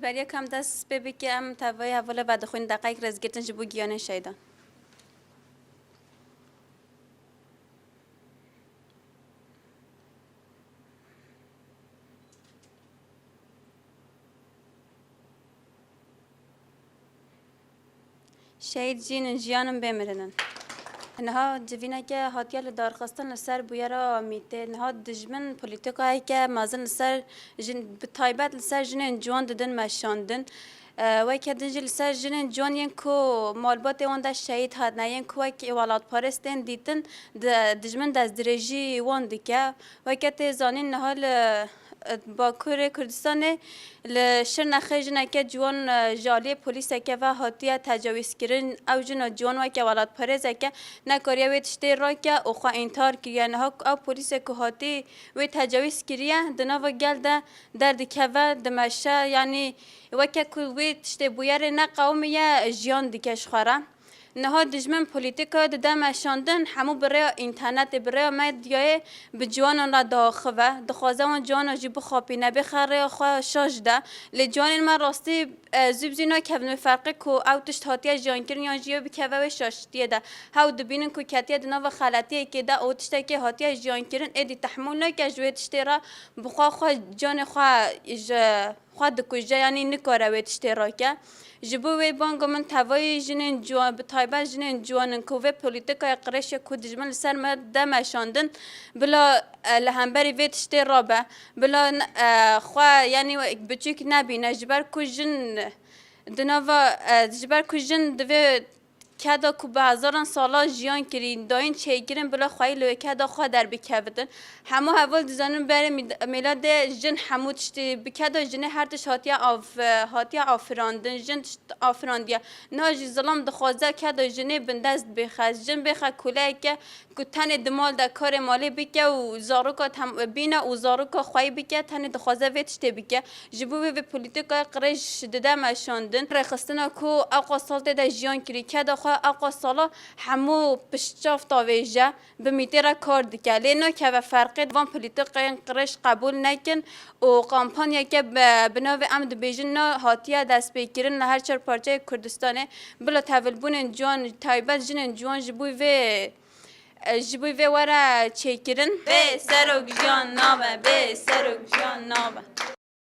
برای کم دست ببی که ام توای حواله بعد خوین دقیق رزگیرتن جبو گیانه شایدان. شهید جین جیانم بمیرنن. نها جوینا که هاتیال دارخستان سر بویرا میته نها دجمن پلیتیکایی که مازن سر جن بتایبت سر جنین جوان دادن مشاندن و که دنجل سر جنین جوان ین کو مالبات اون دا شهید هات نه ین کو که ولاد پارستن دیتن دجمن دست درجی وان دیگه و که تزانین نهال باکور کردستان لشر نخجنا که جوان جالی پلیس که و هاتیه تجاوز کردن او جن جوان و که ولاد پرز که نکاریه و تشتی را که اوخا انتحار کریه نه او پلیس که هاتی و تجاوز کریه دنا و گل درد که و دمشه یعنی و که کوی تشتی بویره نه قومیه جیان دیکش خورم نها دجمن پلیتیکا دم شاندن همو برای اینترنت برای مدیای به جوانان را داخوه دخوازه جوان جیب خاپی نبی خره خوا شاجده لجوان ما راستی زبزینا که فرقی کو او تشت هاتیه جان کرن یا جیو بکوه و شاشتیه ده هاو دبینن کو کتیه دنا و خالتیه که ده او تشته که هاتیه جان کرن ادی تحمل نه که جوی تشته را بخوا خوا جان خوا دکوجه یعنی نکاره و تشته را که جبوی بانگو من توای جنین جوان بتایبه جنین جوانن کوه پلیتیکای قرش کو دجمن سر ما دمشاندن بلا لهمبری ویتشتی رابه بلا خوا یعنی بچیک نبینه جبر کو جن دنوا جبر کو جن دوی کدا کو به هزاران سالا جیان کرین داین چه گیرن بلا خواهی لوی کدا خواه در بکودن همو حوال دزانون بره میلاد جن همو تشتی بکدا جنه هر تش هاتیا آفراندن جن آفراندیا ناجی ظلم دخوازه کدا جنه بندست بخواست جن بخوا کوله که تن دمال در کار مالی بکه و زاروکا بینه و زاروکا خواهی بکه تن دخوازه ویتشتی بکه جبوی و پولیتیکای قرش دده مشاندن رخستنا کو اقا سالت ده جیان کری کدا اقا سالا همو پشتاف تاویجه به میتره کار دیگه لینا که و فرقی دوان پلیتیقین قرش قبول نکن و قامپانیا که بناو امد بیجن نا هاتیه دست بگیرن لهر چر پارچه کردستانه بلا تولبون جوان تایبت جنن جوان جبوی و ورا چه کرن به سرک جان نامه به سرک جان نامه